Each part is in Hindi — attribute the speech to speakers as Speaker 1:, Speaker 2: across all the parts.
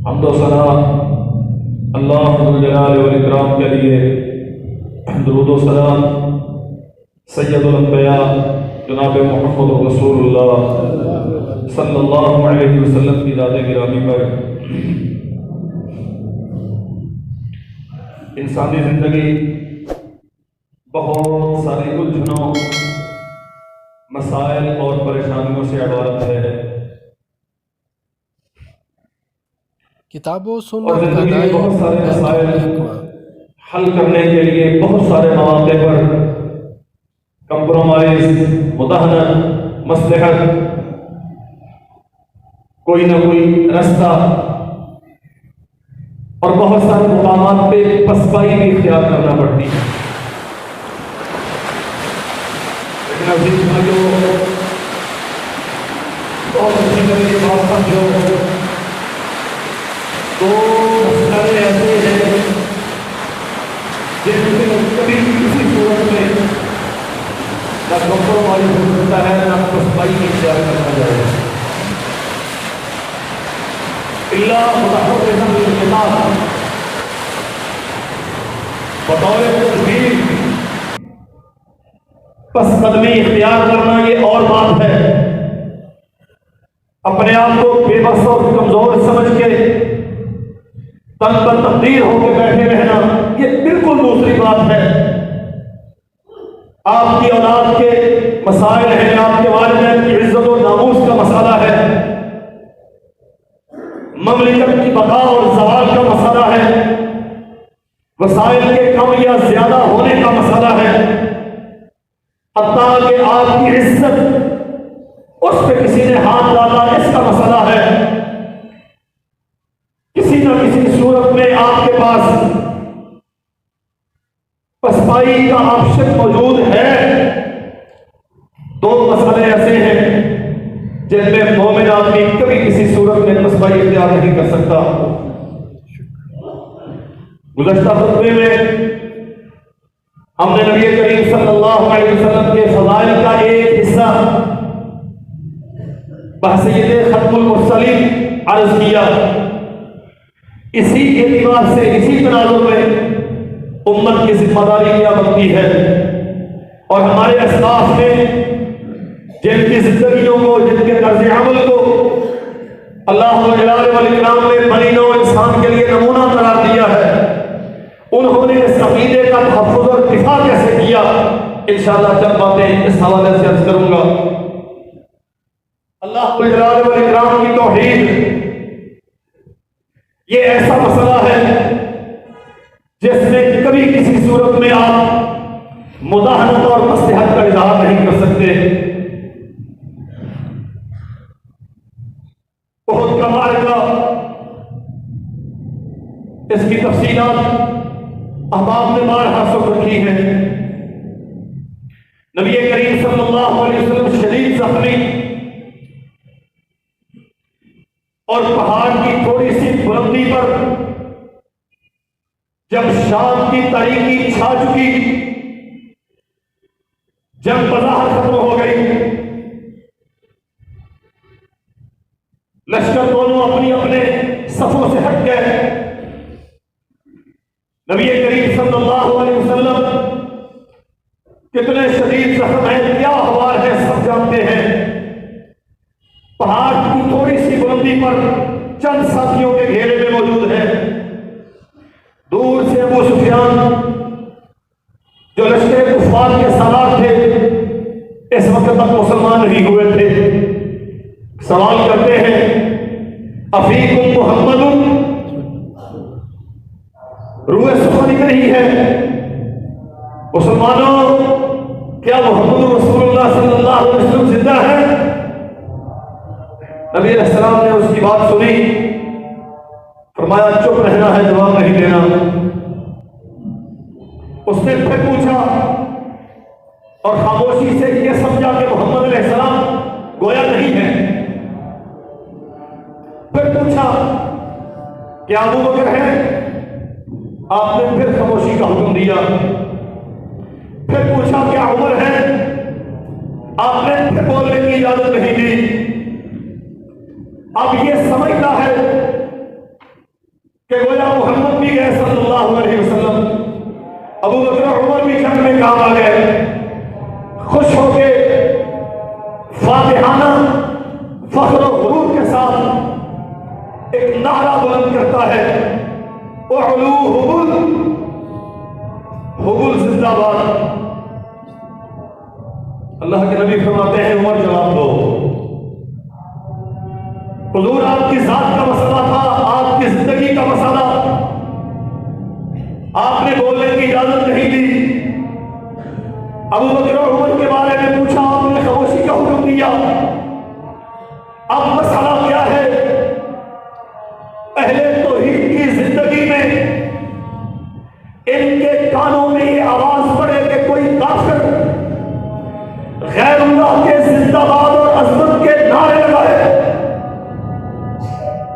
Speaker 1: हम्दो सना अल्लाह जलाल वल इकराम के लिए, दुरूद व सलाम सैयदुल अंबिया जनाब मोहम्मद रसूलुल्लाह सल्लल्लाहु अलैहि वसल्लम की ज़ात गिरामी पर। इंसानी ज़िंदगी बहुत सारी उलझनों, मसाइल और परेशानियों से इबारत है।
Speaker 2: किताबों
Speaker 1: और ज़िंदगी में बहुत सारे मसाइल हल करने के लिए बहुत सारे मौके पर कंप्रोमाइज, मुदाहनत, मसलहत, कोई ना कोई रास्ता और बहुत सारे मुकामात पे पसपाई भी इख्तियार करना पड़ती है। लेकिन अजीज भाइयों, बहुत अच्छी तरह की बात समझो, तो मसले ऐसे हैं जिनसे कभी किसी सूरत में ना कंप्रोमाइज हो सकता है, ना पसपाई इख्तियार करना जाएगा। बतौर तस्वीर पस कदमी इख्तियार करना ये और बात है। अपने आप को बेबस और कमजोर समझ के तन पर तब्दील होकर बैठे रहना ये बिल्कुल दूसरी बात है। आपकी औलाद के मसाइल हैं, आपके वालिदैन की इज्जत और नामूस का मसाला है, ममलिकत की बका और ज़वाल का मसला है, वसाइल के कम या ज्यादा होने का मसला है, हत्ता कि आपकी इज्जत उस पर किसी ने हाथ डाला इसका मसला है। किसी न किसी सूरत में आपके पास पसपाई का ऑप्शन मौजूद है। दो मसले ऐसे हैं जिनमें मोमिन आदमी कभी किसी सूरत में पसपाई इख्तियार नहीं कर सकता। गुज़श्ता खुतबे में हमने नबी करीम सल्लल्लाहु अलैहि वसल्लम के फज़ाइल का एक हिस्सा बहसीयत खत्मुल मुरसलीन अर्ज किया। इसी एतबार से, इसी तनाज़ुर में उम्मत की जिम्मेदारी क्या बनती है और हमारे असलाफ ने जिनकी जिंदगियों को, जिनके तर्ज अमल को अल्लाह जलाल वल इकराम ने बनी नौ इंसान के लिए नमूना करार दिया है, उन्होंने इस अकीदे का तहफ़्फ़ुज़ और दिफा कैसे किया, इंशाअल्लाह चंद बातें इस हवाले से अर्ज करूंगा। अल्लाह जलाल वल इकराम की तौहीद ये ऐसा मसला है जिसमें कभी किसी सूरत में आप मुदाहनत और मसलहत का इज़हार नहीं कर सकते। बहुत कमाल का इसकी तफसीलात अहबाब ने बारहा सुन रखी है। नबी करीम सल्लल्लाहु अलैहि वसल्लम शदीद जख्मी और पहाड़ की थोड़ी सी बुलंदी पर जब शाम की तारीकी छा चुकी, जब बज़ाहर खत्म हो गई, लश्कर दोनों अपनी अपने सफों से हट गए। नबी करीम सल्लल्लाहु अलैहि वसल्लम कितने शदीद जख्म है, क्या हवाल है, सब जानते हैं। पहाड़ की थोड़ी सी बुलंदी पर चंद साथियों के घेरे में मौजूद है। दूर से अबू सुफियान जो लश्कर कुफार के सलार थे, इस वक्त तक मुसलमान नहीं हुए थे, सवाल करते हैं अफीकुम मुहम्मदुन, रूह सुखा निकल रही है, मुसलमानों क्या मोहम्मद रसूलुल्लाह सल्लल्लाहु अलैहि वसल्लम जिंदा है? नबी अलैहिस्सलाम ने उसकी बात सुनी, फरमाया चुप रहना है, जवाब नहीं देना। उसने फिर पूछा और खामोशी से यह समझा कि मोहम्मद अलैहिस्सलाम गोया नहीं है। फिर पूछा क्या अबू बकर है? आपने फिर खामोशी का हुक्म दिया। फिर पूछा क्या उमर है? आपने फिर बोलने की इजाजत नहीं दी। अब ये समझता है कि गोया मोहम्मद भी गए सल्लल्लाहु अलैहि वसल्लम, अबू बकर उमर भी जंग में काम आ गए। खुश होके फातिहाना फख्र और गुरूर के साथ एक नारा बुलंद करता है, उलू हुबुल, हुबुल जिंदाबाद। अल्लाह के नबी फरमाते हैं, उमर जवाब दो। हुजूर आपकी जात का मसला था, आपकी जिंदगी का मसला, आपने बोलने की इजाजत नहीं दी। अबू बकर और उमर के बारे में पूछा, आपने खामोशी का हुक्म दिया। अब मसला क्या है? अहले तौहीद की जिंदगी में इनके कानों में ये आवाज पड़े कि कोई काफिर गैरुल्लाह के जिंदाबाद और अजमत के नारे लगाए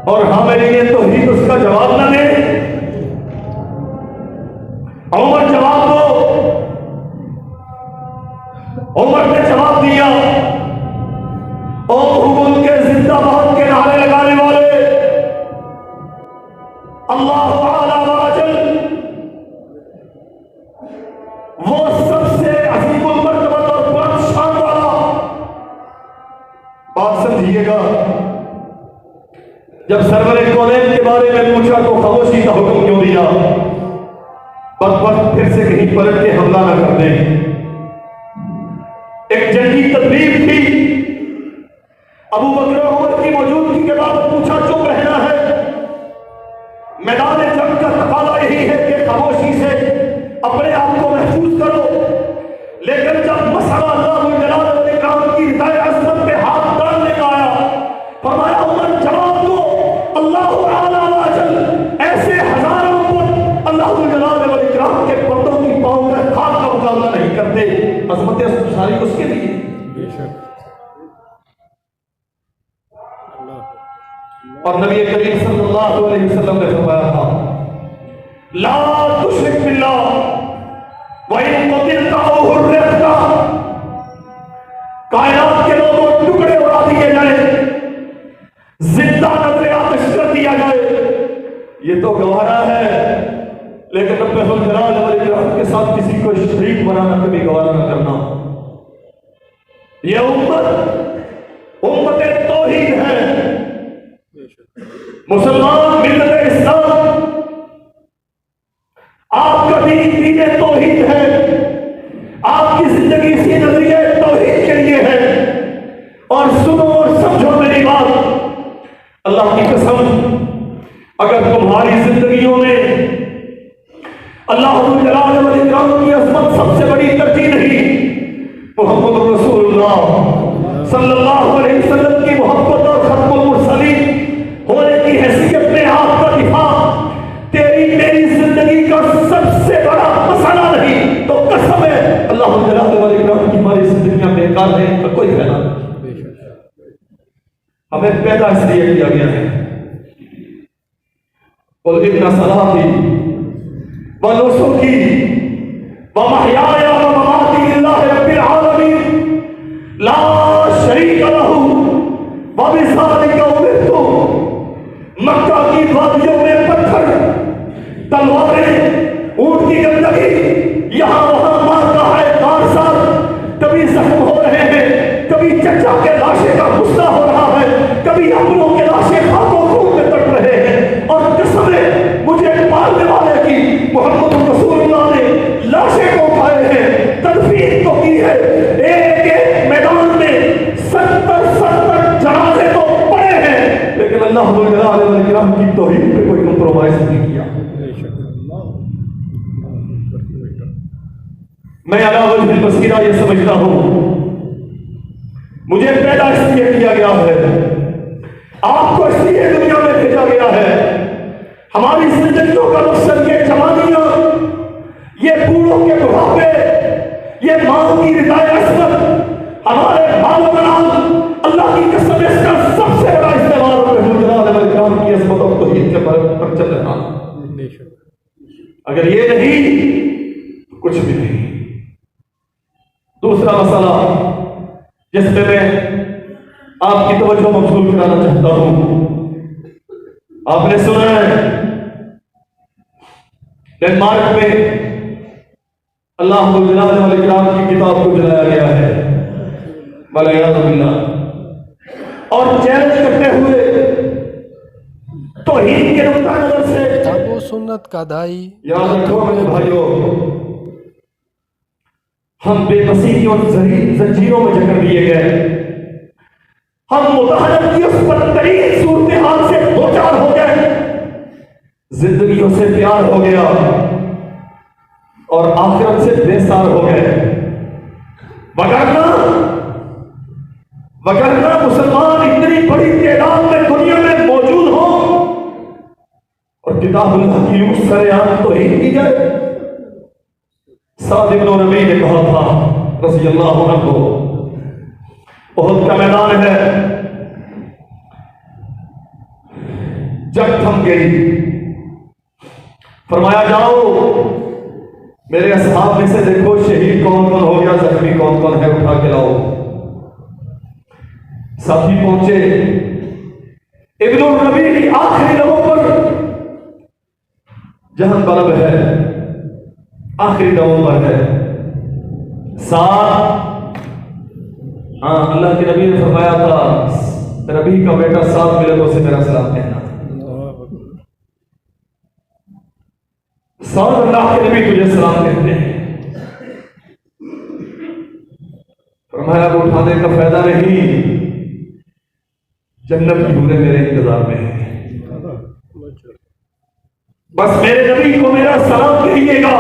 Speaker 1: और हमें ये तौहीद उसका जवाब न दे। उमर जवाब दो। उमर ने जवाब दिया, ओ हुकुम के जिंदाबाद के नारे लगाने वाले, अल्लाह ताला वाजल वो सबसे अजीमुल मर्तबत और बुलंद शान वाला। बात समझिएगा, जब सरवरे कौनैन के बारे में पूछा तो खामोशी का हुक्म क्यों दिया? वक्त फिर से कहीं पलट के हमला न कर दें। एक जंगी तदबीर थी, अबू बकर और उमर की मौजूदगी के बाद पूछा चुप रहना है। मैदान जंग का तकाजा यही है कि खामोशी से अपने आप को महफूज करो, लेकिन जब मसला अल्लाह जलाल वल इकराम की रिदाए अज़मत पे हाथ डालने का आया, फरमाया उमर जवाब दो। अल्लाह आला वाजल ऐसे हजारों को अल्लाह जलाल वल इकराम के पर्दों की पांव में खाक का मुकाबला नहीं करते। अज़मत सारी उसके लिए। और नबी करीम सल्लल्लाहु अलैहि वसल्लम ने फरमाया था, ला तुश्रिक बिल्लाह व इन क़तिलता औ हुर्रिता। कायनात के लोगों टुकड़े उड़ा दिए जाए, जिंदा नजरे आतिश कर दिया जाए, ये तो गवारा है, लेकिन रब्बुल जलाल वल इकराम के साथ किसी को शरीक बनाना कभी गवारा न करना। ये उम्मत तौहीद है, मुसलमान मिल्लत इस्लाम, आपका दीन दीन तौहीद है, आपकी जिंदगी इसी नजरिए तौहीद के लिए है। और सुनो और समझो मेरी बात, अल्लाह की कसम, अगर तुम्हारी जिंदगियों में अल्लाह जलाल वल इकराम की अज़मत सबसे बड़ी तरजीह नहीं, मुहम्मद रसूलुल्लाह सल्लल्लाहु अलैहि वसल्लम की मोहब्बत और खत्मुल मुरसलीन होने की हैसियत में आपका दिफा तेरी मेरी जिंदगी का सबसे बड़ा मसला नहीं, तो कसम है अल्लाह जलाल वल इकराम की हमारी जिंदगियां बेकार है, इनका कोई फायदा नहीं। हमें पैदा इसलिए किया गया है, कुल इन्ना सलाती व नुसुकी व महयाया व ममाती लिल्लाहि रब्बिल आलमीन ला शरीक लहू व बिज़ालिका उमिरतु। मक्का की वादियों में पत्थर, तलवारें, ऊंट की गंदगी, यहां वहां मारता है कारसाज, कभी जख्म हो रहे हैं, कभी चचा के लाशें का गुस्सा हो रहा है, कभी अपनों के लाशें खाकों खून में तट रहे हैं। और कसम है मुझे पालने वाले की, मोहम्मद रसूलुल्लाह ने लाशें को उठाए हैं, तदफीन को की है, एक एक मैदान में 70 जनाजे तो पड़े हैं, लेकिन अल्लाह जलाल वल इकराम की तौहीद पे कोई कंप्रोमाइज नहीं किया। मैं अला वजहिल बसीरा ये समझता हूं, मुझे पैदा इसलिए किया गया है, आपको इसलिए दुनिया में भेजा गया है। हमारी जिंदगियों का मकसद ये जवानियां, ये बूढ़ों के बुढ़ापे, ये मां की रिदाए अज़मत, हमारे बालों का नाम, अल्लाह की कसम इसका सबसे बड़ा इस्तेमाल की अज़मत और तौहीद के पर चल रहा। अगर ये नहीं तो कुछ भी नहीं। दूसरा मसला जिस पे मैं आपकी तवज्जो मबसूल कराना चाहता हूं, आपने सुना है डेनमार्क में अल्लाह को जलाने वाले किराम की किताब को जलाया गया है और चैलेंज करते हुए तौहीद के नुक्ता नजर से
Speaker 2: किताब व सुन्नत का दाई।
Speaker 1: याद रखो मेरे भाइयों, हम बेबसी की और जंजीरों में जकड़ दिए गए। हम मुताहरत की उस बदतरीन सूरत हाल से दो चार हो गए, जिंदगियों से प्यार हो गया और आखिरत से बेसार हो गए। वगरना मुसलमान इतनी बड़ी तादाद में दुनिया में मौजूद हो और किताबुल्लाह की यूं सरेआम तो ही की जाए। साद इब्न रबी ने कहा था रज़ी अल्लाहु अन्हु, उहद का मैदान है, जंग थम गई, फरमाया जाओ मेरे असहाब में से देखो शहीद कौन कौन हो गया, जख्मी कौन कौन है, उठा के लाओ। साथी पहुंचे, इब्न रबी की आखिरी लबों पर जहन बलब है, आखिरी दमों पर है। अल्लाह के नबी ने फरमाया था रबी का बेटा साथ मिले तो उसे मेरा सलाम कहना। साथ अल्लाह के नबी तुझे सलाम कहते हैं। फरमाया वो उठाने का फायदा नहीं, जन्नत की हूरें मेरे इंतजार में है, बस मेरे नबी को मेरा सलाम कहिएगा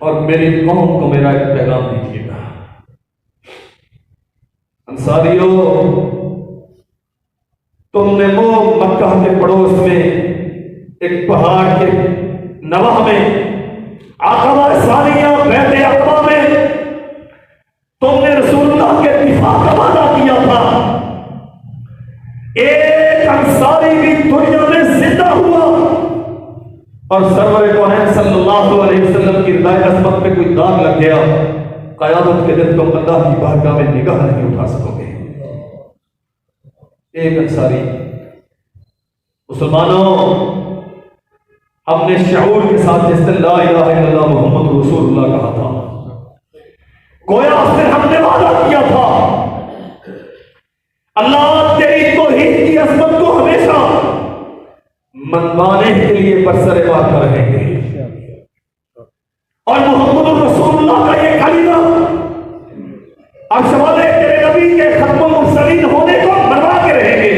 Speaker 1: और मेरी कौम को मेरा एक पैगाम दीजिएगा। अंसारियों, तुमने वो मक्का के पड़ोस में एक पहाड़ के नवाह में अक़बा सानिया बैत अक़बा में तुमने रसूलुल्लाह के दिफा का वादा किया था। एक अंसारी भी दुनिया में जिंदा हुआ और सरवर कौनैन सल्लल्लाहु अलैहि वसल्लम की रिदाए अज़मत पे कोई दाग लग गया, क़यामत के दिन तुम अल्लाह की बारगाह में निगाह नहीं उठा सकोगे। एक अंसारी। मुसलमानों, हमने शऊर के साथ जिस दिन ला इलाहा इल्लल्लाह मुहम्मद रसूलुल्लाह कहा था, गोया फिर हमने वादा किया था अल्लाह तेरी तौहीद की अज़मत को हमेशा मनवाने के लिए बरसरे मारता रहेंगे और मुहम्मद रसूलुल्लाह का ये कलीमा अर्श वाले तेरे नबी के खत्मुल मुरसलीन होने को मनवा के रहेंगे।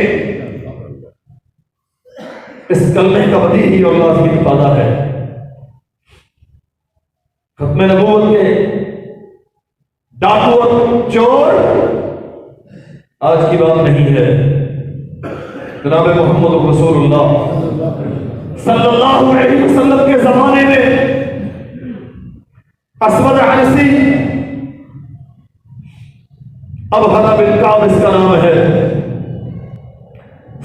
Speaker 1: इस कलमे का वदी ही और लाज़मी इफादा है। खत्म नबूवत के डाकू और चोर आज की बात नहीं है। जनाब मोहम्मद रसूलुल्लाह सल्लल्लाहु अलैहि वसल्लम के जमाने में अस्वद अनसी, अब हना बिन काब इसका नाम है,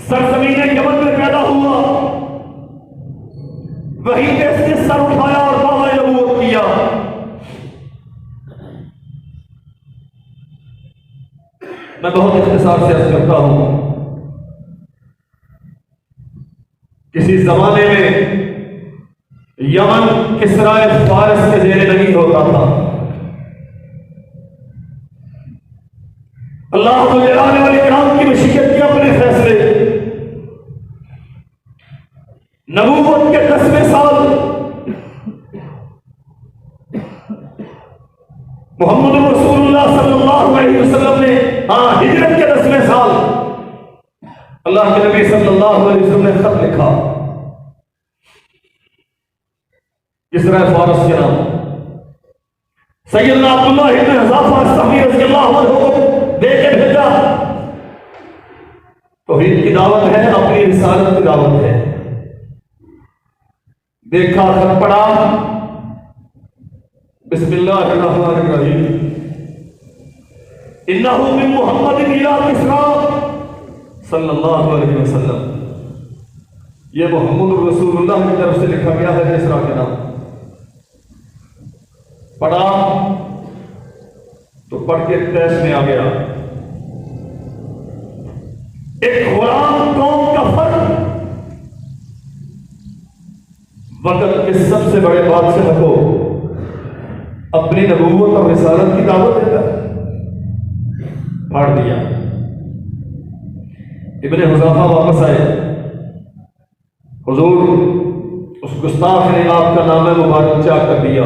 Speaker 1: सरजमीन यमन में पैदा हुआ, वहीं पे इसने सर उठाया और दावा नबूवत किया। मैं बहुत इख्तिसार से अर्ज करता हूं, किसी जमाने में यमन किसराए फारिस के जेरे नहीं होता था। अल्लाह को जलाने वाले किराम की मशीयत के अपने फैसले, नबूवत के 10वें साल मोहम्मद रसूलुल्लाह सल्लल्लाहु अलैहि वसल्लम ने, हिजरत के 10वें साल अल्लाह के नबी सल्लल्लाहु अलैहि वसल्लम ने खत लिखा किसरा फारस के नाम, सैयदना अब्दुल्लाह इब्न हुज़ाफा अस्सहमी रज़ियल्लाहु अन्हु को दे के भेजा। तौहीद की दावत है, अपनी रिसालत की दावत है। देखा, खत पढ़ा, बिस्मिल्लाहिर्रहमानिर्रहीम, इन्नहु मिन मुहम्मदिन इला किस्रा सल्लल्लाहु अलैहि वसल्लम। ये मोहम्मद रसूलुल्लाह की तरफ से लिखा गया है किस्रा के नाम। पढ़ा तो पढ़ के तैश में आ गया। एक गुलाम कौम का फर्द वक्त के सबसे बड़े बादशाह को अपनी नबूवत और रिसालत की दावत देता फाड़ दिया। इब्ने हुज़ाफा वापस आए, हुजूर उस गुस्ताख ने आपका नाम मुबारक चाक कर दिया।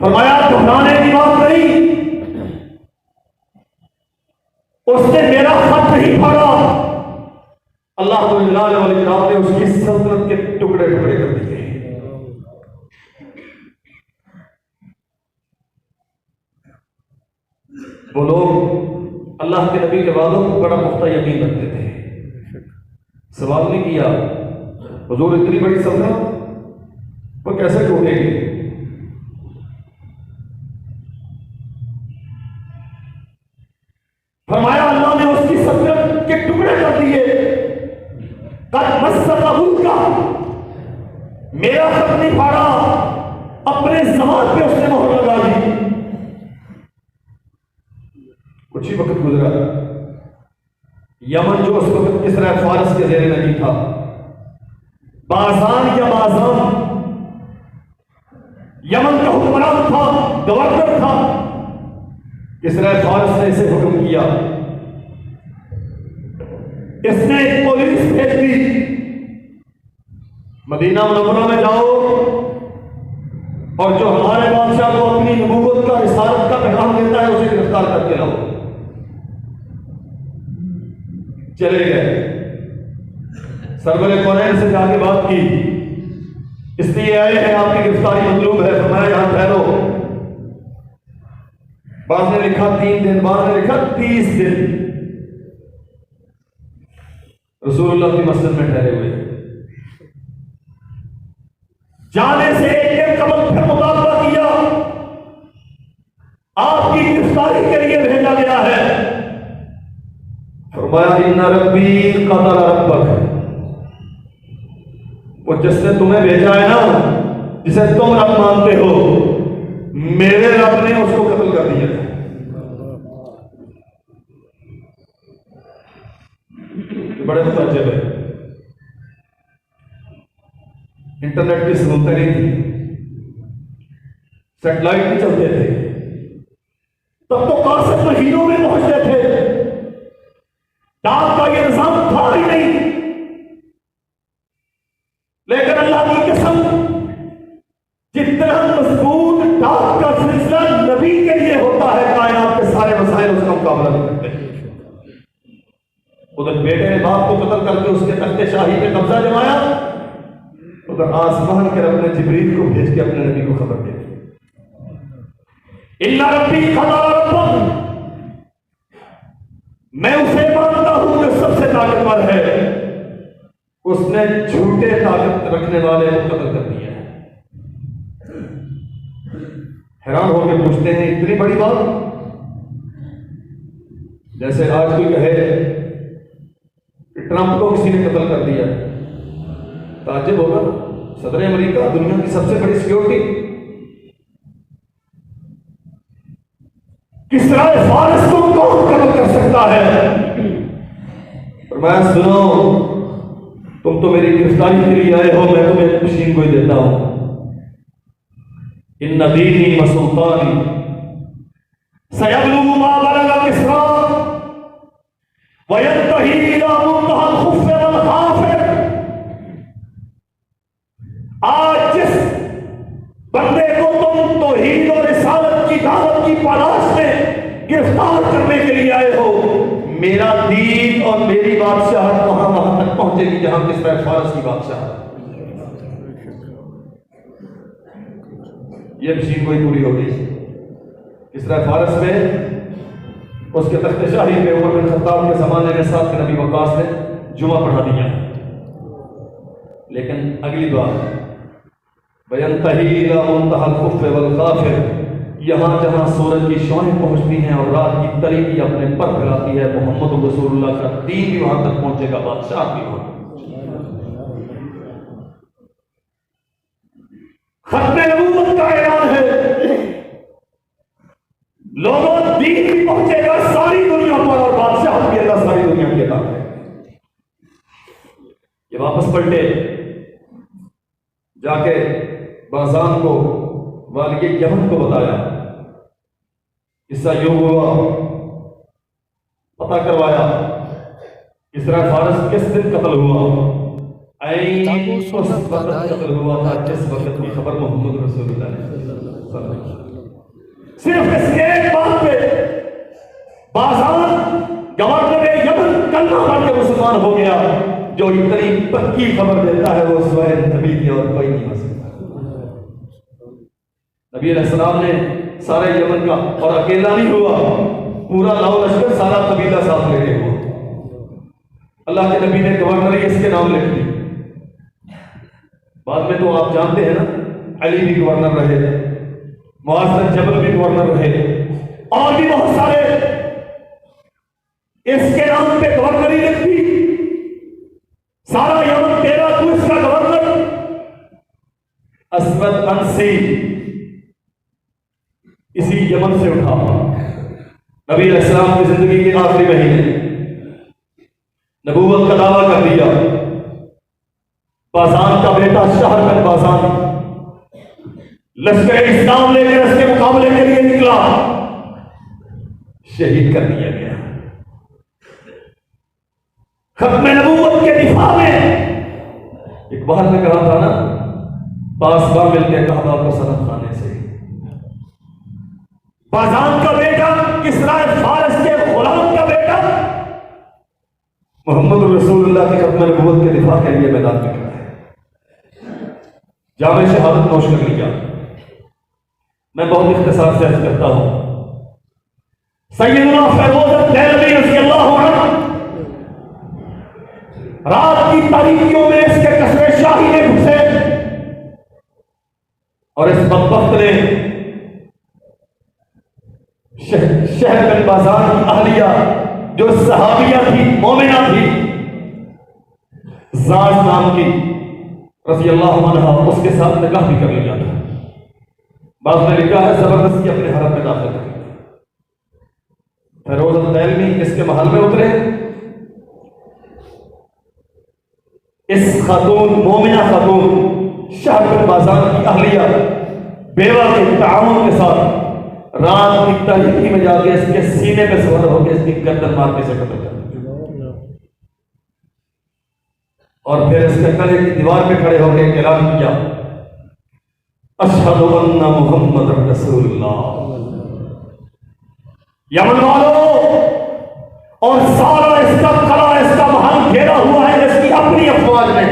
Speaker 1: फरमाया दोहराने की बात नहीं, उसने मेरा खत नहीं फाड़ा, अल्लाह तो जलाल वाले जनाब ने उसकी सल्तनत के टुकड़े टुकड़े कर दिए। वो लोग अल्लाह के नबी के वादों को बड़ा पुख्ता यकीन रखते थे। सवाल नहीं किया हुजूर इतनी बड़ी सल्तनत वो कैसे टूटेगी। फरमाया अल्लाह ने उसकी सल्तनत के टुकड़े कर दिए। का मेरा खत नहीं फाड़ा, अपने जबान पे उसने मोहर लगा दी। कुछ ही वक्त गुजरा, यमन जो उस वक्त किस्रा फारस के जेर नहीं था, बाजान या बाजान यमन का हुक्मरान था, गवर्नर था। किस्रा फारस ने इसे हुक्म किया, इसने एक पुलिस भेज दी, मदीना मुनव्वरा में जाओ और जो हमारे बादशाह को अपनी नबूवत का रिसालत का पैगाम देता है उसे गिरफ्तार करके लाओ। चले गए, सरवरे कौनैन से जाके बात की, इसलिए आए हैं, आपकी गिरफ्तारी मतलूब है। फरमाया यहां ठहरो। बाद ने लिखा 3 दिन, बाद ने लिखा 30 दिन रसूलुल्लाह की मस्जिद में ठहरे हुए। जाने से एक दिन कबल फिर मुतालबा किया, आपकी गिरफ्तारी के लिए भेजा गया है। फरमाया इन्ना रब्बी क़दर रब्बक, वो जिसने तुम्हें भेजा है ना, जिसे तुम रब मानते हो, मेरे रब ने उसको कत्ल कर दिया। बड़े मुताज्जिब है, इंटरनेट की सहूलतें नहीं थी, सैटेलाइट नहीं चलते थे, तब तो कासिद महीनों में पहुंचते थे, डाक का ये निजाम था ही नहीं। लेकिन अल्लाह की कसम, जितना मजबूत डाक का सिलसिला नबी के लिए होता है, कायनात के सारे मसाइल उसका मुकाबला नहीं करते। उधर बेटे ने बाप को कत्ल करके उसके तख्ते शाही पे कब्जा जमाया, उधर आसमान के रब ने जिब्रील को भेज के अपने नबी को खबर दे दी, इन्ना रब्बी क़दर रब्बक, मैं उसे मानता हूं जो सबसे ताकतवर है, उसने झूठे ताकत रखने वाले को कत्ल कर दिया है। हैरान होकर पूछते हैं इतनी बड़ी बात, जैसे आज कोई कहे ट्रंप को किसी ने कत्ल कर दिया, ताज्जुब होगा। सदर अमेरिका, दुनिया की सबसे बड़ी सिक्योरिटी, किस्रा फारस को कौन कत्ल कर सकता है? और मैं सुनो, तुम तो मेरी गिरफ्तारी के लिए आए हो, मैं तुम्हें खुशी को ही देता हूं। इन दीनी व सुल्तानी सयबलुगु मा बलगा किस्रा वयंतही इला मुंतहल खुफ़्फ़ वल खाफ़िर। आज जिस बंदे को तुम तौहीद और रिसालत की दावत की तलाश में गिरफ्तार करने के लिए आए हो, मेरा दीन और मेरी बादशाहत वहां तक पहुंचेगी जहां किस्रा फारस की बादशाहत। ये मशीन कोई पूरी होगी। किस्रा फारस में उसके तख्ते शाही पे उमर बिन खत्ताब के ज़माने में साथ के नबी वक्कास ने जुमा पढ़ा दिया। लेकिन अगली दुआ बयंतही इला मुंतहल खुफ़्फ़ वल खाफ़िर, यहाँ जहाँ सूरज की शौएं पहुँचती हैं और रात की तली भी अपने पर फैलाती है, मोहम्मद रसूलुल्लाह का दीन भी वहां तक पहुंचेगा, बादशाह भी वहां। खत्मे नबूवत का ऐलान है, लोगों दीन भी पहुंचेगा सारी दुनिया पर और बादशाह भी अल्लाह सारी दुनिया की अता है। पलटे, जाके बाज़ान को वालिद यमन को बताया। किस्सा यूं हुआ, पता करवाया इसरा फारस किस दिन कत्ल हुआ। उस वक्त कत्ल हुआ था जिस वक्त की खबर मोहम्मद रसूलुल्लाह ने। सिर्फ इस एक बात पे बाज़ान गवर्नर यमन कलमा पढ़ के मुसलमान हो गया। जो इतनी पक्की खबर देता है वो स्वयं नबी की और कोई नहीं हो सकता। नबी अलैहिस्सलाम ने सारे यमन का, और अकेला नहीं हुआ, पूरा लाओ लश्कर सारा कबीला साथ लेके हुआ। अल्लाह के नबी ने गवर्नर इसके नाम लिख दी। बाद में तो आप जानते हैं ना, अली भी गवर्नर रहे, मुआज़ बिन जबल भी गवर्नर रहे, और भी बहुत सारे इसके नाम पे गवर्नरी लिख दी। सारा यमन तेरा, तू इसका गवर्नर। अस्वद अंसी इसी यमन से उठा। नबी अलैहिस्सलाम की जिंदगी के आखिरी महीने नबूवत का दावा कर दिया। बाज़ान का बेटा शहर बिन बाज़ान लश्कर इस्लाम लेकर इसके मुकाबले के लिए निकला, शहीद कर दिया गया। खत्म नबूवत के दिफा में एक बार में कहा था ना, पासबा मिलते कहा को सनत खाने से। बाज़ान का बेटा, किसरा फारस के गुलाम का बेटा, मोहम्मद रसूलुल्लाह की खत्म नबूवत के दिफा के लिए मैदान में खड़ा है। जामे शहादत नोश कर लिया। मैं बहुत इख्तिसार से अर्ज करता हूं। सैयदना फैरोज दहलवी रज़ियल्लाहु अन्हु रात की तारीकियों में इसके कसरे शाही में घुसे और इस बदबख्त ने शहर बिन बाज़ान की अहलिया, जो सहाबिया थी, मोमिना थी, ज़ाज नाम की रज़ियल्लाहु अन्हा, उसके साथ निकाह भी कर लिया था। बाद में लिखा है जबरदस्ती अपने हरम में दाखिल कर लिया। फैरोज दहलवी इसके महल में उतरे। इस खातून, मोमिना खातून, शहर बिन बाज़ान की अहलिया, बेवा के ताउन के साथ रात की तारीकी में जाके इसके सीने पे सवार होकर इसकी गर्दन मार के से कत्ल कर दिया। और फिर इसके गले की दीवार पे खड़े होकर ऐलान किया, अशहदु अन्ना मुहम्मद रसूलुल्लाह। यमन वालों, और सारा इसका कला, इसका महल घेरा हुआ है इसकी अपनी अफवाज ने।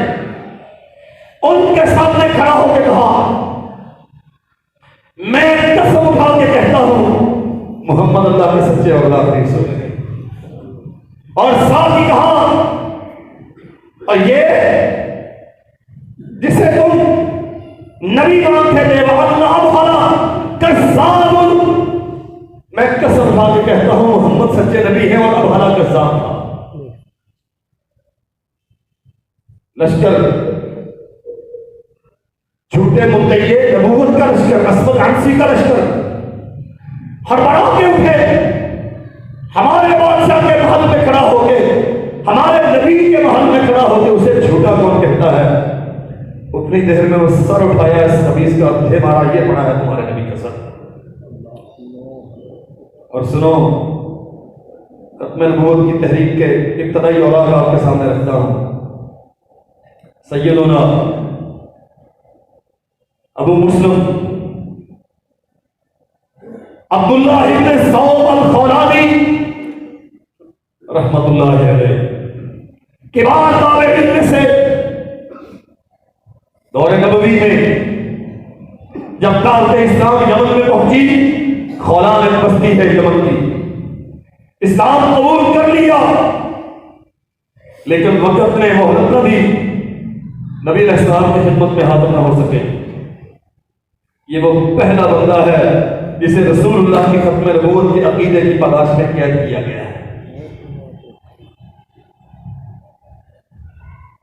Speaker 1: उनके सामने खड़ा होकर कहा, मैं कसम उठा के कहता हूं मोहम्मद अल्लाह के सच्चे और आखिरी रसूल हैं। और साथ ही कहा, और ये जिसे तुम नबी मानते थे मैं कसम उठा के कहता हूं मोहम्मद सच्चे नबी हैं और अबहला कज़्ज़ाब था। लश्कर झूठे मुद्दई नबूवत का लश्कर, अस्वद अंसी का लश्कर हड़बड़ा के उठे, हमारे बादशाह के महल में खड़ा होके, हमारे नबी के महल में खड़ा होके उसे झूठा कौन कहता है। उतनी देर में वो सर उठाया, इस हदीस का अर्थ मारा, ये पड़ा है तुम्हारे नबी का सर। और सुनो, खत्म नबूवत की तहरीक के इब्तदाई औराक आपके सामने रखता हूं। सैयदना अबू मुस्लिम अब्दुल्लाह इब्न सौब अल-खौलानी रहमतुल्लाह अलैह के बाद तालिब इल्म से दौरे नबवी में जब दावत इस्लाम यमन में पहुंची, खौलान एक बस्ती है यमन की, इस्लाम कबूल कर लिया, लेकिन वक्त ने मोहलत न दी, नबी अलैहिस्सलाम की खिदमत में हाजिर न हो सके। ये वो पहला बंदा है जिसे रसूलुल्लाह की खत्म नबूवत के अकीदे की तलाश में कैद किया गया है।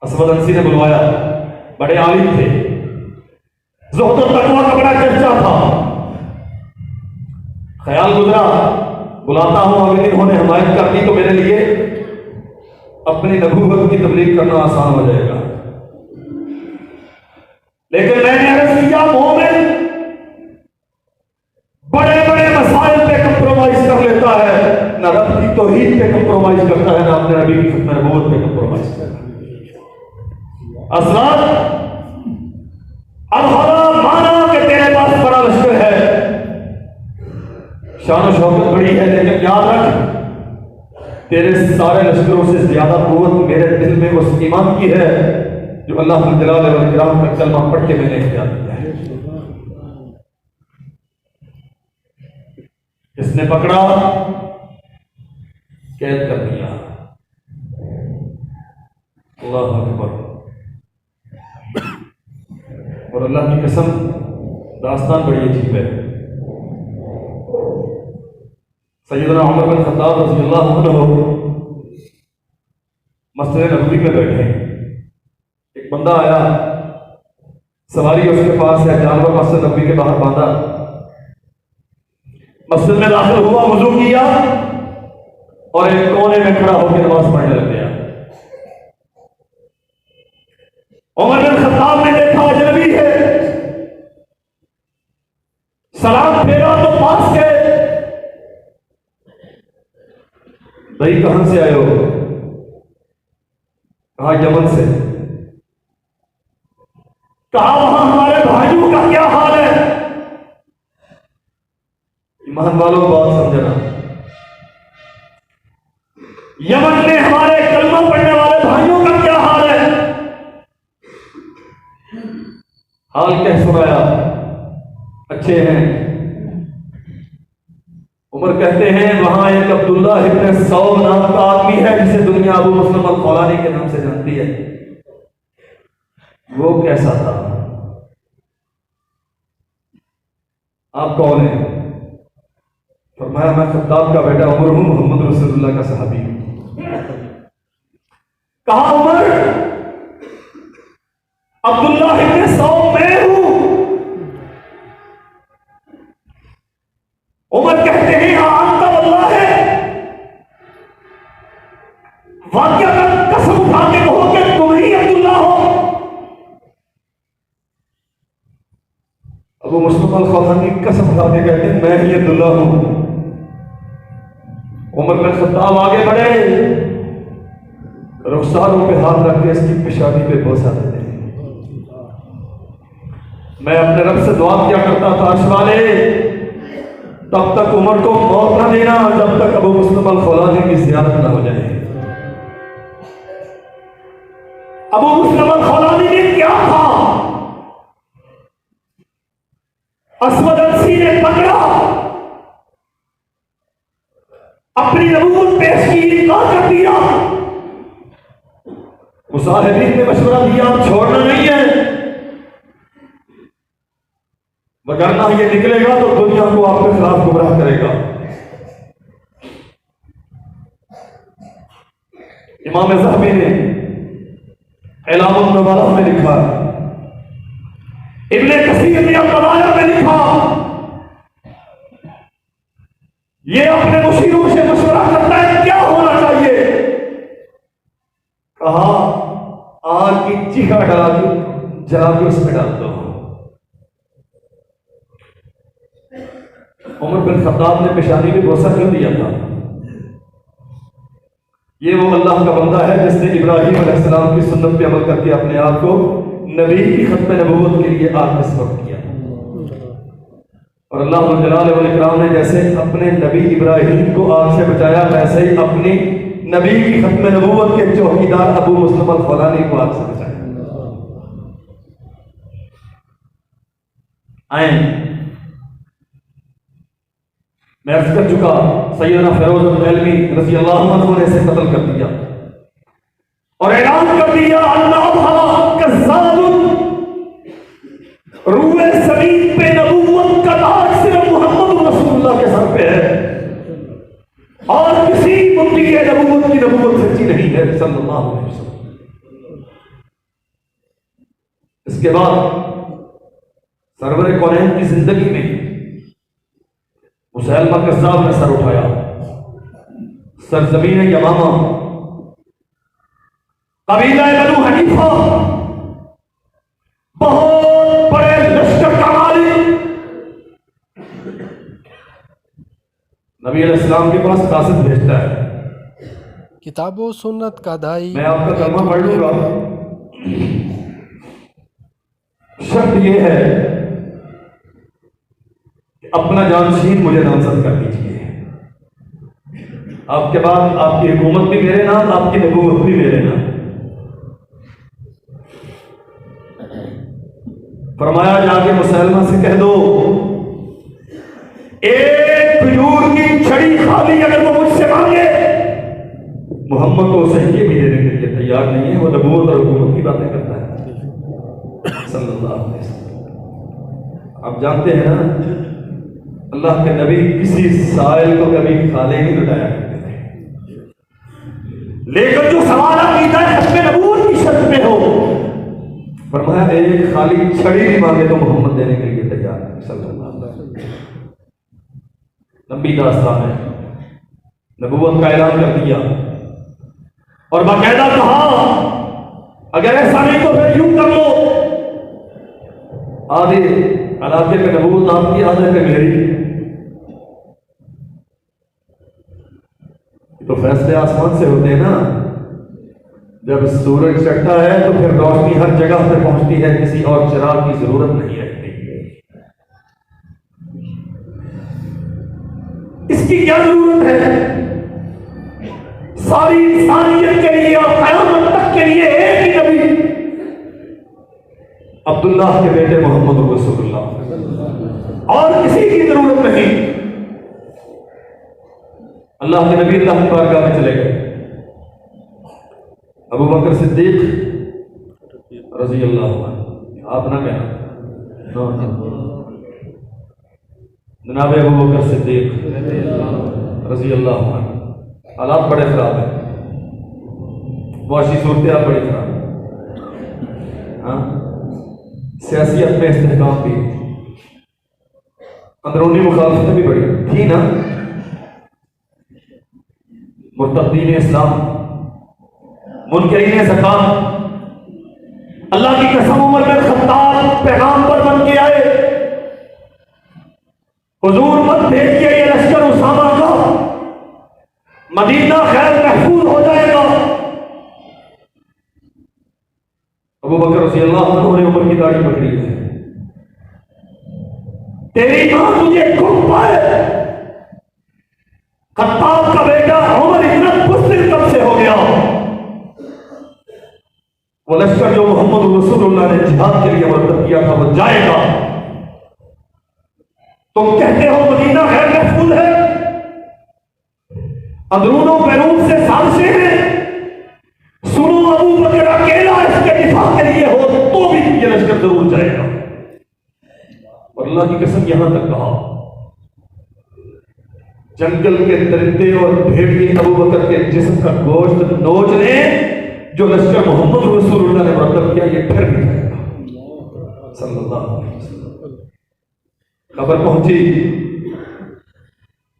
Speaker 1: अस्वद अंसी ने बुलवाया, बड़े आलिम थे, ज़ुहद और तक़वा का बड़ा चर्चा था। ख्याल गुजरा, बुलाता हूं, अगर इन्होंने हमायत कर दी तो मेरे लिए अपनी नबूवत की तबलीग करना आसान हो जाएगा। लेकिन मैंने अर्ज किया मोमिन बड़े बड़े मसाइल पे कंप्रोमाइज कर लेता है, ना रब की तौहीद पे कंप्रोमाइज करता है, ना अपने नबी की खिदमत नबूवत पे कंप्रोमाइज करता है। असलान अब हवा माना कि तेरे पास बड़ा लश्कर है, शान शौकत बड़ी है, लेकिन याद रख तेरे सारे लश्करों से ज्यादा कुव्वत मेरे दिल में उस ईमान की है जो अल्लाह जलाल वल इकराम का कलमा पढ़ के मैंने इख्तियार किया है। इसने पकड़ा, कैद कर दिया। अल्लाह अकबर। और अल्लाह की कसम दास्तान बड़ी अजीब है। सैयदना उमर बिन खत्ताब रज़ियल्लाहु अन्हु मस्जिद नबवी में बैठे, एक बंदा आया, सवारी उसके पास है, जानवर मस्जिद नबवी के बाहर बांधा, मस्जिद में दाखिल हुआ, वुजू किया और एक कोने में खड़ा होकर नमाज पढ़ने लग गया। उमर बिन खत्ताब ने देखा अजनबी है, सलाम फेरा तो पास गए। भाई कहां से आए हो? कहा यमन से। कहा वहां हमारे भाइयों का क्या हाल है? ईमान वालों बात समझना, यमन में हमारे कलमा पढ़ने वाले भाइयों का क्या हाल है? हाल क्या सुनाया? अच्छे हैं। उमर कहते हैं वहां एक अब्दुल्ला इब्न सौब नाम का आदमी है जिसे दुनिया अबू मुस्लिम अल-खौलानी के नाम से जानती है। वो कैसा था? आप कौन हैं? फरमाया मैं खत्ताब का बेटा उमर हूं, मोहम्मद रसूलुल्लाह का सहाबी हूं। कहा उमर अब्दुल्ला इब्न सौब मैं हूं। उमर कहते हैं हाँ अंत अल्लाह है। वाक्य में कसम उठा के कहो कि तुम ही अब्दुल्ला हो। अबू मुस्लिम अल-खौलानी कसम उठा के कहते हैं मैं ही अब्दुल्ला हूं। उमर बिन खत्ताब आगे बढ़े, रुखसारों पे हाथ रख के इसकी पेशानी पे बोसा देते हैं। मैं अपने रब से दुआ किया करता था अर्श वाले तब तक उमर को मौत न देना जब तक अबू मुस्लिम अल-खौलानी की ज़ियारत न हो जाए। अबू मुस्लिम अल-खौलानी ने क्या था? अस्वद अंसी ने पकड़ा, अपनी नबूवत पेश की, इनकार कर दिया। मुसाहिबीन ने मशवरा दिया अब छोड़ना नहीं है, वरना ये निकलेगा तो दुनिया को आपके खिलाफ गुमराह करेगा। इमाम ज़हबी ने इलामुन नुबला में लिखा, इब्ने कसीर ने अल-बदाया में लिखा, ये अपने मुशीरों से मशवरा करता है क्या होना चाहिए। कहा आग की चिखा जला के उसमें डाल दो। उमर बिन खत्ताब ने पेशानी में बोसा क्यों दिया था? ये वो अल्लाह का बंदा है जिसने इब्राहिम अलैहिस्सलाम की सुन्नत पे अमल करके अपने आप को नबी की खत्म नबूवत के लिए आग में सब्क किया। और अल्लाह जलाल वल इकराम ने जैसे अपने नबी इब्राहिम को आग से बचाया, वैसे ही अपनी नबी की खत्म नबूवत के चौकीदार अबू मुस्लिम अल-खौलानी को आग से बचाया। आए मैं अर्ज कर चुका, सैयदना फिरोज अल-मुअल्लिमी रज़ियल्लाहु अन्हु ने इसे कत्ल कर दिया और ऐलान कर दिया अल्लाह कज़्ज़ाबुन, रूए ज़मीन पे नबूवत का ताज सिर्फ मोहम्मद रसूलुल्लाह के सर पे है और किसी मुद्दी के नबूवत की नबूवत सच्ची नहीं है सल्लल्लाहु अलैहि वसल्लम। इसके बाद सरवर कौनैन की जिंदगी में मुसैलमा कज़्ज़ाब ने सर उठाया। सरजमीन यमामा कबीला बनु हनीफा बहुत नबी अलैहिस्सलाम के पास कासिद भेजता है,
Speaker 2: किताब व सुन्नत का दाई।
Speaker 1: मैं आपका कलमा पढ़ लूंगा, शर्त यह है कि अपना जानशीन मुझे नामजद कर दीजिए। आपके बाद आपकी हुकूमत भी मेरे नाम, आपकी नबूवत भी मेरे नाम। फरमाया जाके मुसलमान से कह दो, एक खजूर की छड़ी खाली अगर वो मुझसे मांगे, मोहम्मद को उसे ये भी देने के लिए तैयार नहीं है। वो नबूवत और हुकूमत की बातें करता है सल्लल्लाहु अलैहि वसल्लम। आप जानते हैं ना, अल्लाह के नबी किसी साइल को कभी खाली नहीं लुटाया करते थे, लेकिन जो सवाल कीता है खत्म नबूवत की शर्त में हो, फरमाया एक खाली छड़ी भी मांगे तो मोहम्मद देने के लिए तैयार है सल्लल्लाहु अलैहि वसल्म। लंबी दास्तान है, नबूवत का ऐलान कर दिया और बाकायदा कहा अगर ऐसा नहीं तो फिर यूं कर लो, आधे इलाके पे नबूवत आपकी, आधे पे मेरी। तो फैसले आसमान से होते हैं ना, जब सूरज चढ़ता है तो फिर रोशनी हर जगह पे पहुंचती है, किसी और चिराग की जरूरत नहीं रहती। इसकी क्या जरूरत है? सारी इंसानियत के लिए और क़यामत तक के लिए एक ही नबी, अब्दुल्लाह के बेटे मोहम्मद रसूलुल्लाह, और किसी की जरूरत नहीं। अल्लाह के नबी अल्लाह की बारगाह में चले गए। अबू बकर सिद्दीक रजी अल्लाह अन्हु, आप ना कहना, जनाब अबू बकर सिद्दीक रजी अल्लाह अन्हु, हालात बड़े खराब है, मुआशी सूरत बड़ी खराब है। हाँ, सियासियत में इस्तेहकाम भी, अंदरूनी मुखालफतें भी बड़ी थी ना। मुर्तद्दीन इस्लाम, मुनकरीन ज़कात, अल्लाह की कसम उमर बिन खत्ताब पैगाम्बर बन के आए, हुजूर मत भेजिए ये लश्कर उसामा का, मदीना खैर महफूज हो जाएगा। अबू बकर रज़ी अल्लाह अन्हु ने उमर की दाढ़ी पकड़ी है, तेरी मां तुझे खूब पाए, खत्ताब का बेटा उमर इतना मुस्लिम कब से हो गया? वो लश्कर जो मोहम्मद रसूलुल्लाह ने जिहाद के लिए मुरतब किया था वो जाएगा। तुम कहते हो मदीना गैर महफूज है, अंदरूनों बैरून से साजिशें हैं, सुनो अबू बकर अकेला इसके दिफा के लिए हो तो भी ये लश्कर जरूर जाएगा। और अल्लाह की कसम यहां तक कहा, जंगल के दरिंदे और भेड़िए अबू बकर के जिस्म का गोश्त नोच लें, जो लश्कर मोहम्मद रसूलुल्लाह ने मुरतब किया ये फिर भी जाएगा सल्लल्लाहु अलैहि वसल्लम। खबर पहुंची,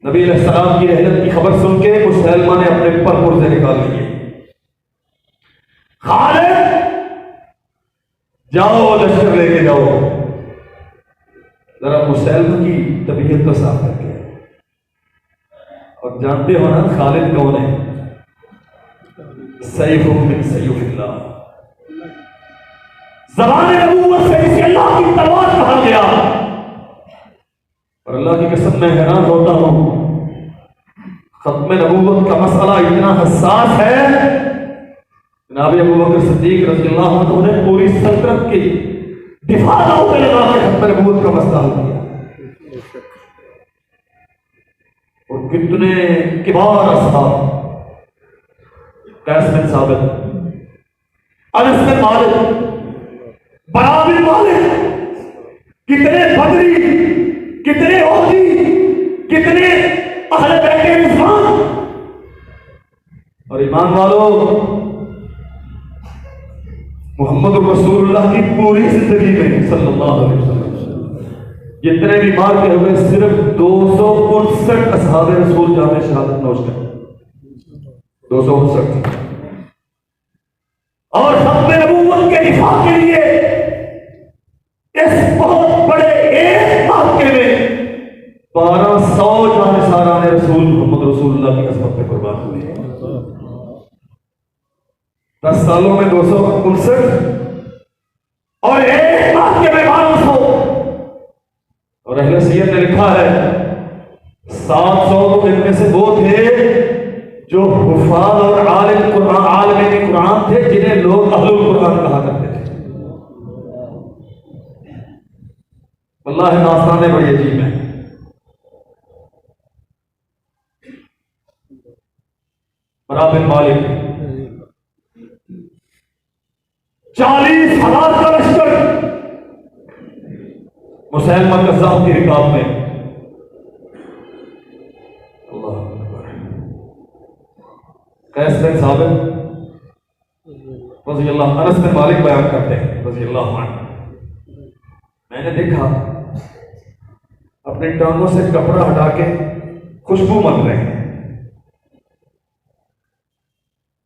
Speaker 1: नबी अलैहिस्सलाम की रहमत की खबर सुन के मुसलमान ने अपने पर पुर्जे निकाल लिए, खालिद जाओ लश्कर लेके जाओ। जरा मुसलमान की तबीयत तो साफ करके, और जानते हो ना खालिद कौन है? सैफुम मिन सैफिल्लाह, ज़बान नबूवत से जिसे अल्लाह की तलवार कहा गया। और अल्लाह की कसम मैं हैरान होता हूं, खत्म नबूवत का मसला इतना हसास है, जनाब अबू बकर सिद्दीक रज़ियल्लाहु अन्हु ने पूरी सल्तनत की दिफा में लगा के खत्म नबूवत का मसला हल किया। और कितने किबार असहाब, कैस बिन साबित, अनस बिन मालिक, बरा बिन मालिक, कितने बदरी, कितने औदी, कितने अहले बैते रिज़वान। और ईमान वालों, मोहम्मद रसूलुल्लाह की पूरी जिंदगी में सल्लल्लाहु अलैहि वसल्लम जितने भी मार के हुए, सिर्फ 259 असहाबे रसूल जामे शहादत नोश कर, 259। और खत्म नबूवत के दिफा के लिए इस बहुत बड़े एक वाक़े में 1200 जानिसारान रसूल रसूलुल्लाह की अज़मत पे कुर्बान हुए। 10 सालों में 259 और एक माह के में 1200। और अहले सीरत ने लिखा है 700 तो इनमें से वो थे जो हुफाज और आलिम कुरान थे, जिन्हें लोग अहलुल कुरान कहा करते थे। अल्लाह दास्तानें बड़ी अजीब है। बरा बिन मालिक 40,000 का लश्कर मुसैलमा कज़्ज़ाब की रिकाब में। अल्लाह अकबर। कैस बिन साबित रज़ी अल्लाह, अनस बिन मालिक बयान करते हैं रज़ी अल्लाह अन्हु, मैंने देखा अपनी टांगों से कपड़ा हटा के खुशबू मन रहे हैं।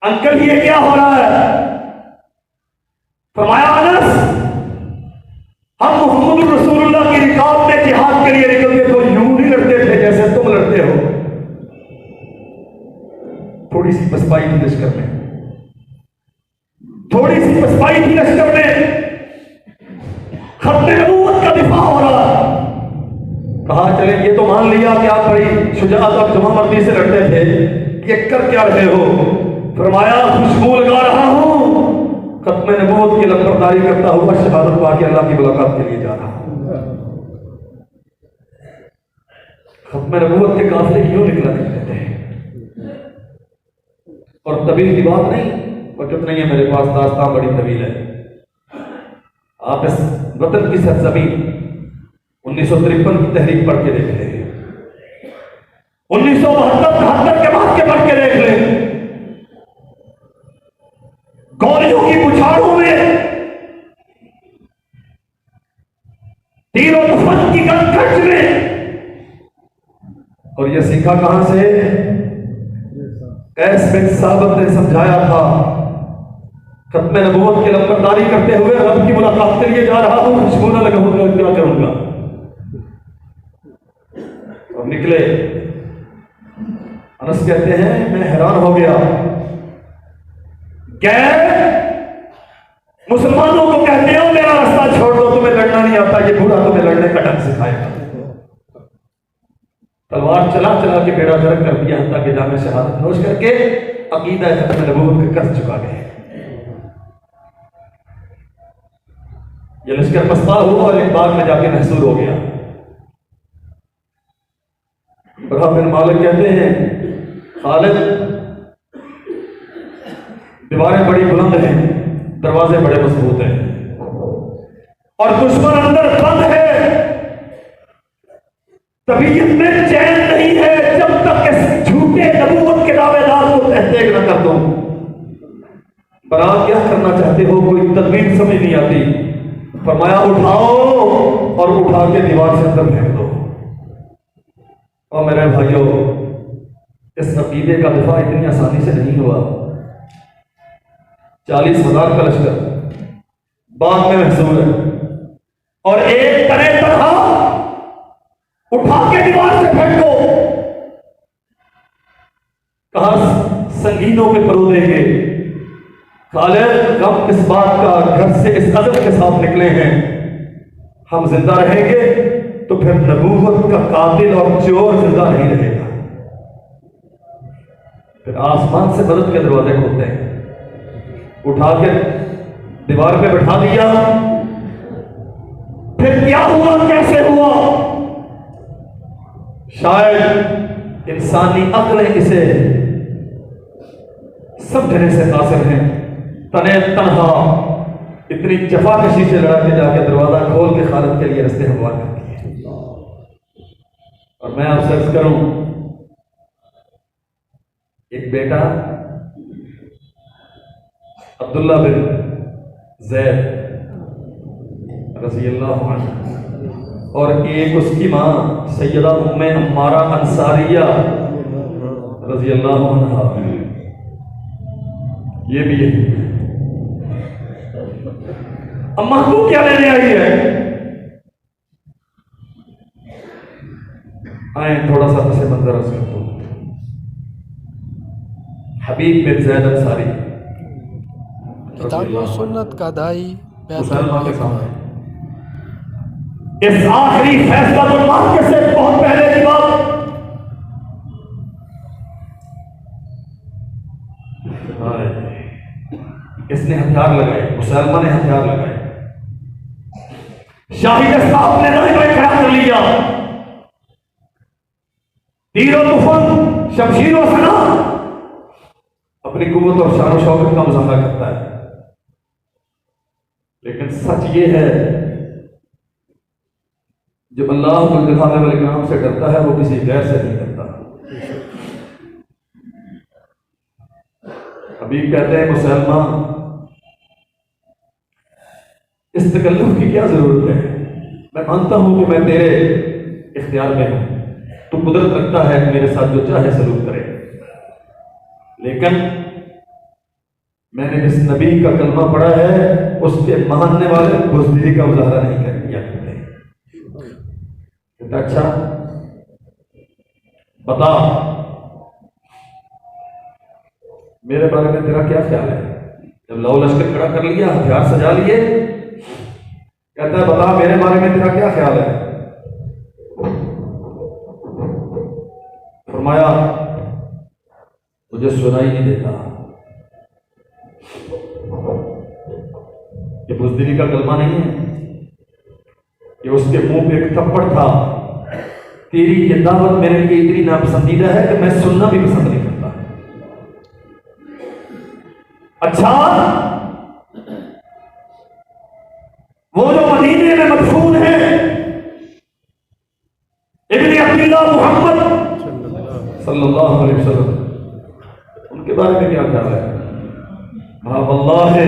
Speaker 1: अंकल ये क्या हो रहा है? फरमाया अनस, हम मोहम्मद रसूलुल्लाह की रिकाब में जिहाद के लिए निकलते तो यूं नहीं लड़ते थे जैसे तुम लड़ते हो। थोड़ी सी पसपाई थी लश्कर में, थोड़ी सी पसपाई थी लश्कर में। खत्मे नबूवत का दिफा हो रहा। कहा चले ये तो मान लिया कि आप बड़ी शुजाअत और जमामर्दी से लड़ते थे, ये कर क्या रहे हो? फरमाया खुशबू लगा रहा हूं, खत्मे नबूवत की लंबरदारी करता हुआ शहादत पाके अल्लाह की मुलाकात के लिए जा रहा हूं। खत्मे नबूवत के काफिले क्यों निकला करते थे? और तवील की बात नहीं, वक्त नहीं है मेरे पास, दास्तान बड़ी तवील है। आप इस वतन की सरजमीन 1953 की तहरीक पढ़ के देख लें, 1972-73 के बाद के पढ़ के देख लें। गोलियों की बुछाड़ों में, तीरों दुश्मन की गंखच में। और यह सीखा कहां से? कैस बिन साबित ने समझाया था, खत्मे नबूवत की लंबरदारी करते हुए रब की मुलाकात के लिए जा रहा हूं, खुशबू न लगाऊंगा क्या करूंगा। और निकले। अनस कहते हैं मैं हैरान हो गया, गैर मुसलमानों को कहते हो मेरा रास्ता छोड़ दो, तुम्हें लड़ना नहीं आता, ये बूढ़ा तुम्हें लड़ने का ढंग सिखाएगा। तलवार चला चला के बेड़ा गर्क कर दिया, ताकि जामे शहादत नोश करके अकीदा खत्म नबूवत के कर्ज चुका गए। ये लश्कर पछता हुआ और एक बाग में जाके महसूर हो गया। बरा बिन मालिक कहते हैं खालिद, दीवारें बड़ी बुलंद हैं, दरवाजे बड़े मजबूत हैं और दुश्मन अंदर बंद है। तबीयत में चैन नहीं है जब तक इस झूठे नबूवत के दावेदार को तहकीक न कर दूं। पर आप क्या करना चाहते हो? कोई तदबीर समझ नहीं आती। फरमाया उठाओ और उठा के दीवार से अंदर फेंक दो। और मेरे भाइयों, इस अकीदे का दिफा इतनी आसानी से नहीं हुआ। 40,000 का लश्कर बाद में महसूर है और एक तने तनहा उठा के दीवार से फेंको। कहा संगीनों पे परो देंगे। खालिद हम इस बात का घर से इस अदब के साथ निकले हैं, हम जिंदा रहेंगे तो फिर नबूवत का कातिल और चोर जिंदा नहीं रहेगा। फिर आसमान से मदद के दरवाजे खोलते हैं, उठा के दीवार पे बैठा दिया। फिर क्या हुआ, कैसे हुआ? शायद इंसानी अक्लें इसे समझने से कासिर हैं। तने तनहा इतनी जफाकशी से लड़ा के जाके दरवाजा खोल के खालिद के लिए रास्ते हमवार करती है। और मैं आपसे अर्ज करूं, एक बेटा अब्दुल्ला बिन ज़ैद रज़ी अल्लाह अन्हु और एक उसकी मां सैयदा उम्मे अम्मारा अंसारिया रज़ी अल्लाह अन्हा, ये भी है। अम्मा तू क्या लेने आई है? आए थोड़ा सा पसे मंजर कर दो। हबीब बिन ज़ैद अंसारी
Speaker 2: किताब व सुन्नत का दाई
Speaker 1: मुसलमान के सामने इस आखिरी फैसला वाक्य से बहुत पहले की बात, इसने हथियार लगाए, मुसलमान ने हथियार लगाए, शाही के सामने नहीं खड़ा कर लिया, तीरों तूफान शमशीरों सना अपनी कुव्वत और शान शौकत का मुजाहरा करता है। लेकिन सच ये है, जो अल्लाह को दिखाने वाले काम से डरता है वो किसी गैर से नहीं डरता। हबीब कहते हैं मुसलमान, इस तकल्लुफ की क्या जरूरत है? मैं मानता हूं कि मैं तेरे इख्तियार में हूं, तू कुदरत रखता है कि मेरे साथ जो चाहे सलूक करे, लेकिन मैंने जिस नबी का कलमा पढ़ा है उसके मानने वाले बुज़दिली का मुजाहरा नहीं कर किया करते। अच्छा बता, मेरे बारे में तेरा क्या ख्याल है? जब लौ लश्कर खड़ा कर लिया, हथियार सजा लिए, कहता है बता मेरे बारे में तेरा क्या ख्याल है? फरमाया मुझे सुनाई नहीं देता। ये बुज़दिली का कलमा नहीं है, ये उसके मुंह पे एक थप्पड़ था। तेरी ये दावत मेरे लिए इतनी नापसंदीदा है कि मैं सुनना भी पसंद नहीं करता। अच्छा, वो जो मदीने में मदफून है इब्न अब्दुल्लाह मुहम्मद सल्लल्लाहु अलैहि वसल्लम, उनके बारे में क्या ख्याल है? हाँ वल्लाहि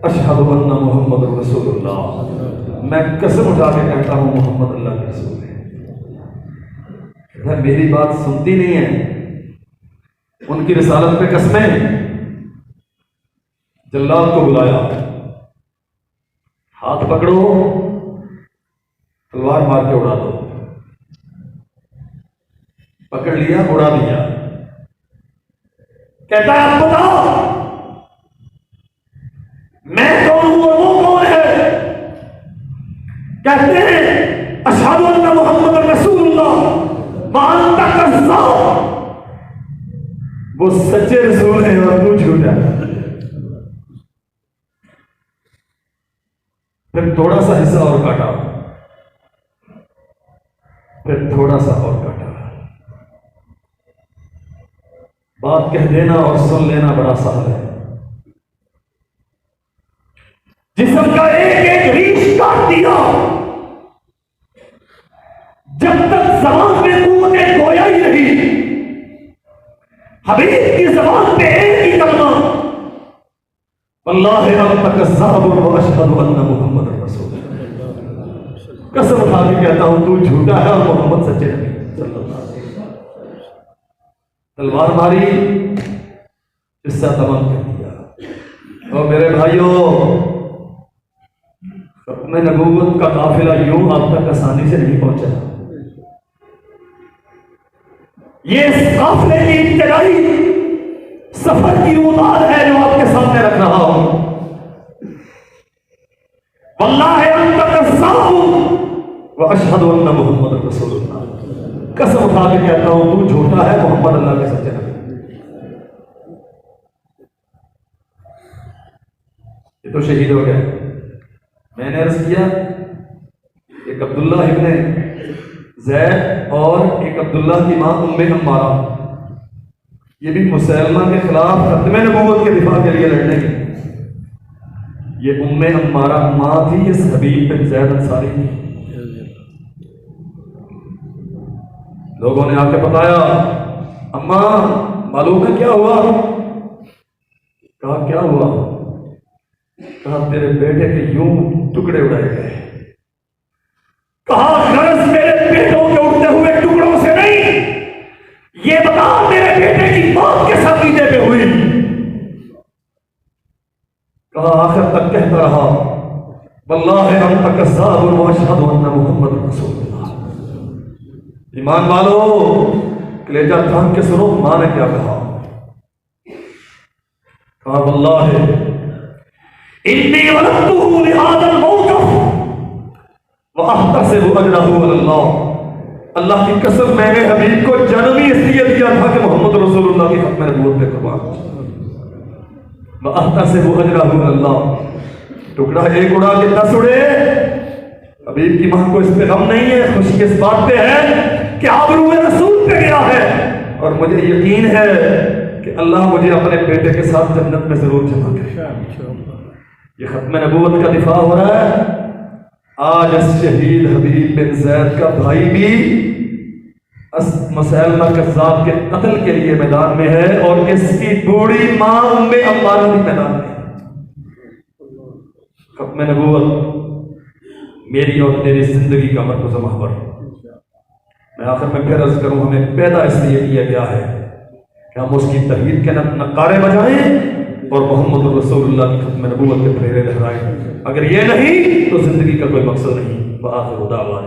Speaker 1: अशहदु अन्ना मुहम्मद रसूलुल्लाह, मैं कसम उठा के कहता हूं मोहम्मद अल्लाह के रसूल है। मेरी बात सुनती नहीं है, उनकी रिसालत पे कसमें। जल्लाद को बुलाया, हाथ पकड़ो, तलवार मार के उड़ा दो। पकड़ लिया, उड़ा दिया। कहता है आप बताओ मैं कौन हूं और वो कौन है? कहते हैं अशहदु अन्ना मुहम्मद रसूलुल्लाह व अंता कज़्ज़ाब, वो सच्चे रसूल है और तू झूठा है। फिर थोड़ा सा हिस्सा और काटा, फिर थोड़ा सा और काटा। बात कह देना और सुन लेना बड़ा आसान है। जिस्म का एक एक रीश काट दिया, जब तक ज़बान में कुव्वत गोया ही रही। हबीब की ज़बान पे एक ही कलमा, वल्लाहि अन्ता कज़्ज़ाब व अशहदु अन्ना मुहम्मद रसूल। कसम उठा के कहता हूं तू झूठा है और मोहम्मद सच्चे नबी सल्लल्लाहु अलैहि वसल्लम। तलवार मारी, हिस्सा तमाम कर दिया। और मेरे भाइयों, खत्म नबूवत का काफिला यूं आप तक आसानी से नहीं पहुंचा। ये काफिले की इब्तिदाई सफर की उतार है जो आपके सामने रख रहा हूं। वल्लाहि अन्ता कज़्ज़ाब व अशहदु अन्ना मुहम्मद रसूलुल्लाह, कसम उठा के कहता हूं तू झूठा है, मोहम्मद अल्लाह के सच्चे नबी। ये तो शहीद हो गया। मैंने अर्ज किया एक अब्दुल्ला इब्ने ज़ैद और एक अब्दुल्ला की मां उम्मे अम्मारा, ये भी मुसलमान के खिलाफ खत्मे नबूवत के दिफा के लिए लड़ने की। ये उम्मे अम्मारा मां थी इस हबीब बिन ज़ैद अंसारी की। लोगों ने आके बताया अम्मा मालूम है क्या हुआ? कहा क्या हुआ? कहा तेरे बेटे के यूं टुकड़े उड़ाए गए। कहा गरज मेरे बेटों के उड़ते हुए टुकड़ों से नहीं, ये बता मेरे बेटे की मौत किस अकीदे पे हुई? कहा आखिर तक कहता रहा वल्लाहि अन्ता कज़्ज़ाब व अशहदु अन्ना मुहम्मद रसूलुल्लाह। ईमान वालो, कलेजा थाम के सुनो, मां ने क्या कहा। कहा वल्लाहि इन्नी वलदतुहु लिहादल मौक़िफ़ व अहतसिबु अजरहु अलल्लाह। अल्लाह की कसम, मैंने हबीब को जन्म ही इसलिए दिया था कि मोहम्मद रसूलुल्लाह की खत्म नबूवत पे कुर्बान व अहतसिबु अजरहु अलल्लाह। टुकड़ा एक उड़ा के 10 उड़े। हबीब की मां को इस पे गम नहीं है, खुशी इस बात पे है कि आबरूए रसूल पे गया है और मुझे यकीन है कि अल्लाह मुझे अपने बेटे के साथ जन्नत में जरूर जमा करेगा। ये खत्म नबूवत का दिफा हो रहा है। आज इस शहीद हबीब बिन ज़ैद का भाई भी मुसैलमा कज़्ज़ाब के कत्ल के लिए मैदान में है और इसकी बूढ़ी मां उम्मे अम्मारा भी मैदान में है। खत्म नबूवत मेरी और तेरी जिंदगी का मरकज़ महवर। मैं आखिर में फिर अर्ज़ करूं, हमें पैदा इसलिए किया गया है कि हम उसकी तहरीर के नकारे बजाएं और मोहम्मद रसूलुल्लाह की खत्म नबूवत के फेरे लहराएं। अगर ये नहीं तो जिंदगी का कोई मकसद नहीं। आखिर दावा